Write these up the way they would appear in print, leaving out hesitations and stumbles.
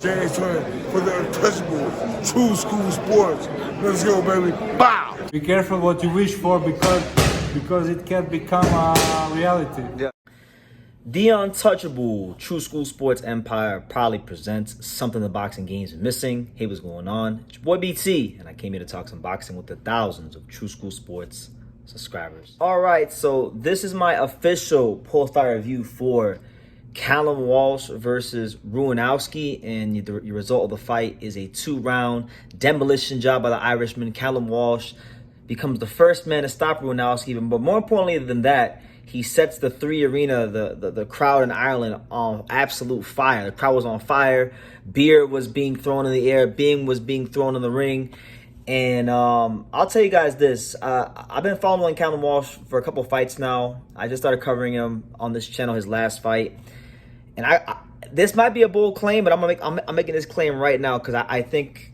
James Turner for the untouchable true school sports. Let's go, baby. Bow! Be careful what you wish for because it can become a reality. Yeah. The untouchable True School Sports Empire proudly presents something the boxing games are missing. Hey, what's going on? It's your boy BT, and I came here to talk some boxing with the thousands of True School Sports subscribers. All right, so this is my official post-fight review for Callum Walsh versus Rynowski, and the result of the fight is a 2-round demolition job by the Irishman. Callum Walsh becomes the first man to stop Rynowski, but more importantly than that, he sets the three arena, the crowd in Ireland, on absolute fire. The crowd was on fire. Beer was being thrown in the air. Bing was being thrown in the ring. And I'll tell you guys this. I've been following Callum Walsh for a couple fights now. I just started covering him on this channel, his last fight. And this might be a bold claim, but I'm making this claim right now because I think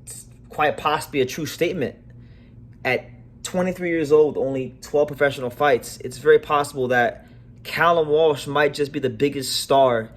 it's quite possibly a true statement. At 23 years old, only 12 professional fights, it's very possible that Callum Walsh might just be the biggest star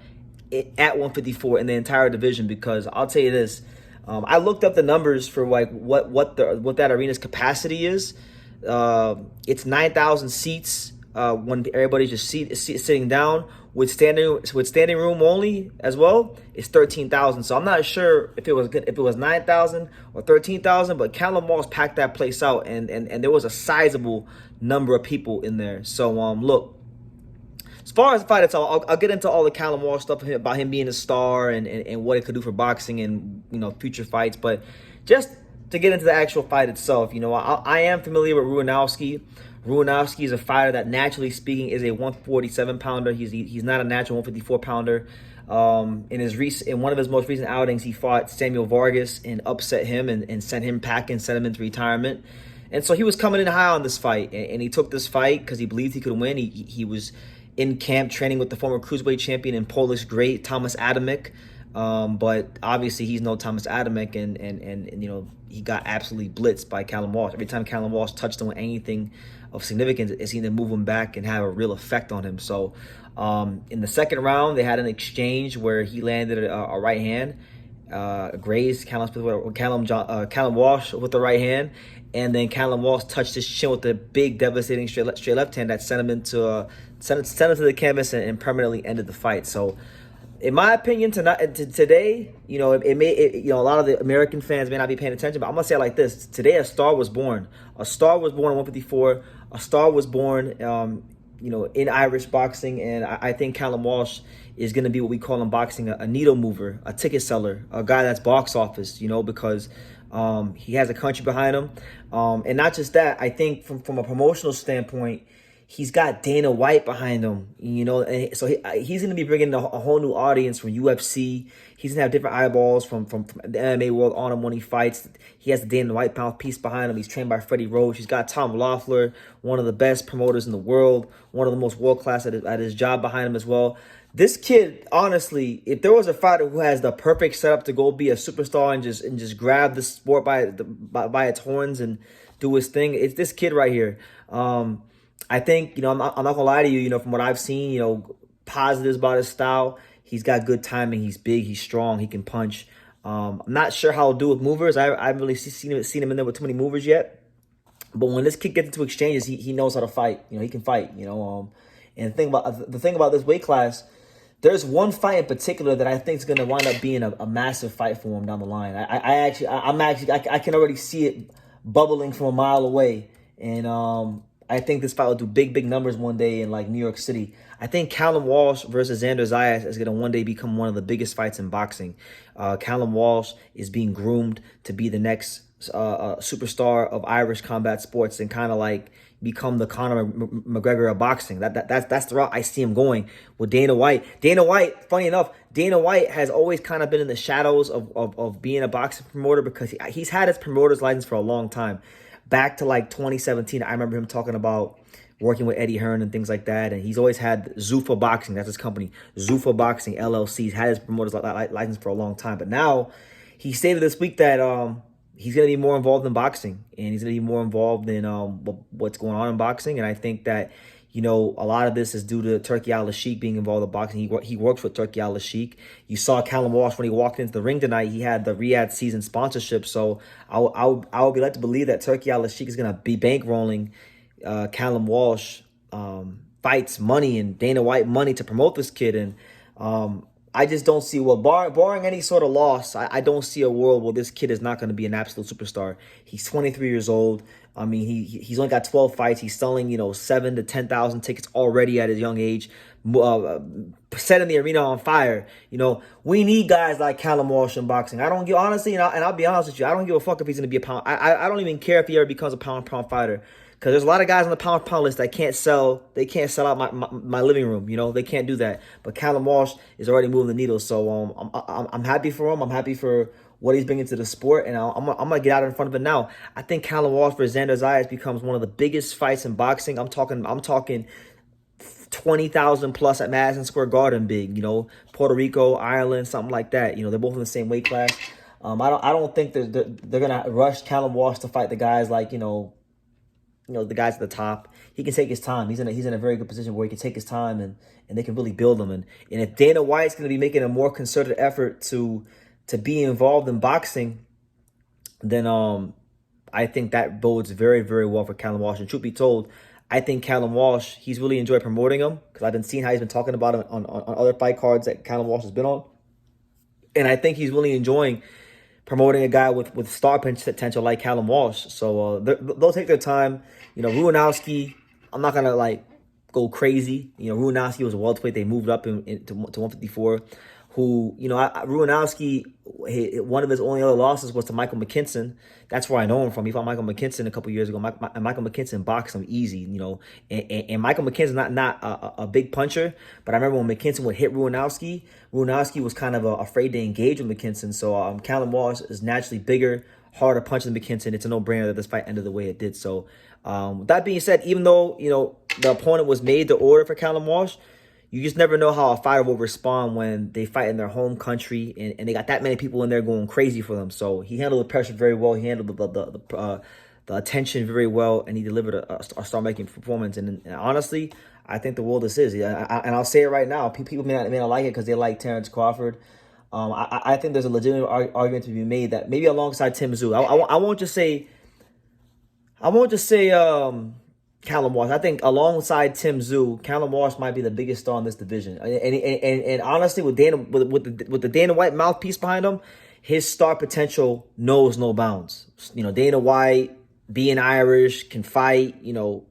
at 154 in the entire division. Because I'll tell you this, I looked up the numbers for like what that arena's capacity is. It's 9,000 seats when everybody's just sitting down. With standing room only as well, it's 13,000. So I'm not sure if it was 9,000 or 13,000, but Callum Walsh packed that place out, and there was a sizable number of people in there. So look, as far as the fight itself, I'll get into all the Callum Walsh stuff about him being a star and what it could do for boxing and future fights. But just to get into the actual fight itself, I am familiar with Rynowski. Rynowski is a fighter that, naturally speaking, is a 147-pounder. He's not a natural 154-pounder. In one of his most recent outings, he fought Samuel Vargas and upset him and sent him packing, sent him into retirement. And so he was coming in high on this fight, and he took this fight because he believed he could win. He was in camp training with the former cruiserweight champion and Polish great Thomas Adamek. But obviously he's no Thomas Adamek, and he got absolutely blitzed by Callum Walsh. Every time Callum Walsh touched him with anything of significance, it seemed to move him back and have a real effect on him. So in the second round, they had an exchange where he landed a right hand, grazed Callum Walsh with the right hand, and then Callum Walsh touched his chin with a big, devastating straight left hand that sent him to the canvas and permanently ended the fight. So, in my opinion, today, a lot of the American fans may not be paying attention, but I'm gonna say it like this: today, a star was born. A star was born at 154. A star was born, in Irish boxing, and I think Callum Walsh is gonna be what we call in boxing a needle mover, a ticket seller, a guy that's box office. Because he has a country behind him, and not just that. I think from a promotional standpoint, he's got Dana White behind him, and so he's going to be bringing a whole new audience from UFC. He's going to have different eyeballs from the MMA world on him when he fights. He has the Dana White mouthpiece behind him. He's trained by Freddie Roach. He's got Tom Loeffler, one of the best promoters in the world, one of the most world-class at his job behind him as well. This kid, honestly, if there was a fighter who has the perfect setup to go be a superstar and just grab the sport by its horns and do his thing, it's this kid right here. I think, I'm not gonna lie to you, from what I've seen, positives about his style. He's got good timing. He's big. He's strong. He can punch. I'm not sure how he'll do with movers. I haven't really seen him in there with too many movers yet. But when this kid gets into exchanges, he knows how to fight. he can fight. And the thing about this weight class, there's one fight in particular that I think is going to wind up being a massive fight for him down the line. I can already see it bubbling from a mile away, and I think this fight will do big numbers one day in New York City. I think Callum Walsh versus Xander Zayas is going to one day become one of the biggest fights in boxing. Callum Walsh is being groomed to be the next superstar of Irish combat sports and kind of become the Conor McGregor of boxing. That's the route I see him going with Dana White. Dana White, funny enough, Dana White has always kind of been in the shadows of being a boxing promoter because he's had his promoter's license for a long time. Back to 2017, I remember him talking about working with Eddie Hearn and things like that. And he's always had Zuffa Boxing. That's his company. Zuffa Boxing, LLC. He's had his promoter's license for a long time. But now he stated this week that he's going to be more involved in boxing. And he's going to be more involved in what's going on in boxing. And I think that, You know, a lot of this is due to Turki Al-Sheikh being involved in boxing. He works with Turki Al-Sheikh. You saw Callum Walsh when he walked into the ring tonight. He had the Riyadh season sponsorship. So I would be led to believe that Turki Al-Sheikh is going to be bankrolling Callum Walsh fights money and Dana White money to promote this kid. And I just don't see, well, barring any sort of loss, I don't see a world where this kid is not going to be an absolute superstar. He's 23 years old. I mean, he's only got 12 fights. He's selling, 7 to 10,000 tickets already at his young age, setting the arena on fire. We need guys like Callum Walsh in boxing. I don't give, honestly, and I'll be honest with you, I don't give a fuck if he's going to be a pound. I don't even care if he ever becomes a pound fighter. Because there's a lot of guys on the pound list that can't sell. They can't sell out my living room. They can't do that. But Callum Walsh is already moving the needle. So I'm happy for him. I'm happy for what he's bringing to the sport, and I'm gonna get out in front of it now. I think Callum Walsh versus Xander Zayas becomes one of the biggest fights in boxing. I'm talking 20,000 plus at Madison Square Garden, big. Puerto Rico, Ireland, something like that. They're both in the same weight class. I don't think they're gonna rush Callum Walsh to fight the guys like the guys at the top. He can take his time. He's in a very good position where he can take his time and they can really build him. And if Dana White's going to be making a more concerted effort to be involved in boxing, then I think that bodes very, very well for Callum Walsh. And truth be told, I think Callum Walsh, he's really enjoyed promoting him because I've been seeing how he's been talking about him on other fight cards that Callum Walsh has been on. And I think he's really enjoying promoting a guy with star potential like Callum Walsh. So they'll take their time. Rynowski, I'm not going to go crazy. Rynowski was a welterweight. They moved up to 154. Rynowski, one of his only other losses was to Michael McKinson. That's where I know him from. He fought Michael McKinson a couple years ago. Michael McKinson boxed him easy, and Michael McKinson's not a big puncher, but I remember when McKinson would hit Rynowski was kind of afraid to engage with McKinson. So Callum Walsh is naturally bigger, harder puncher than McKinson. It's a no-brainer that this fight ended the way it did. So with that being said, even though the opponent was made to order for Callum Walsh, you just never know how a fighter will respond when they fight in their home country and they got that many people in there going crazy for them. So he handled the pressure very well. He handled the attention very well, and he delivered a star-making performance. And honestly, I think the world is his. And I'll say it right now. People may not like it because they like Terrence Crawford. I think there's a legitimate argument to be made that maybe alongside Tim Tszyu. I won't just say Callum Walsh. I think alongside Tim Tszyu, Callum Walsh might be the biggest star in this division. And honestly, with the Dana White mouthpiece behind him, his star potential knows no bounds. Dana White, being Irish, can fight. The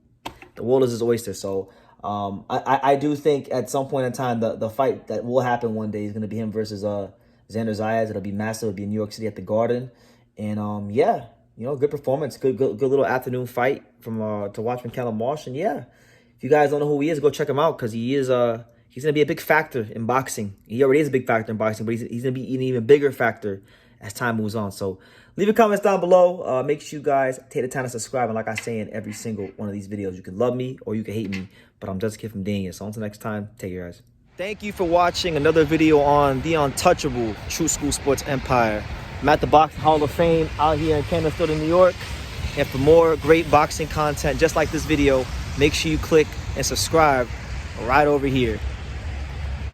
world is his oyster. So I do think at some point in time, the fight that will happen one day is going to be him versus Xander Zayas. It'll be massive. It'll be in New York City at the Garden. And yeah. Good performance, good little afternoon fight to watch from Callum Walsh. And yeah, if you guys don't know who he is, go check him out because he's gonna be a big factor in boxing. He already is a big factor in boxing, but he's gonna be an even bigger factor as time moves on. So leave your comments down below. Make sure you guys take the time to subscribe. And like I say in every single one of these videos, you can love me or you can hate me, but I'm just a kid from Dania. So until next time, take care, guys. Thank you for watching another video on the untouchable True School Sports Empire. I'm at the Boxing Hall of Fame out here in Canterbury, New York. And for more great boxing content just like this video, make sure you click and subscribe right over here.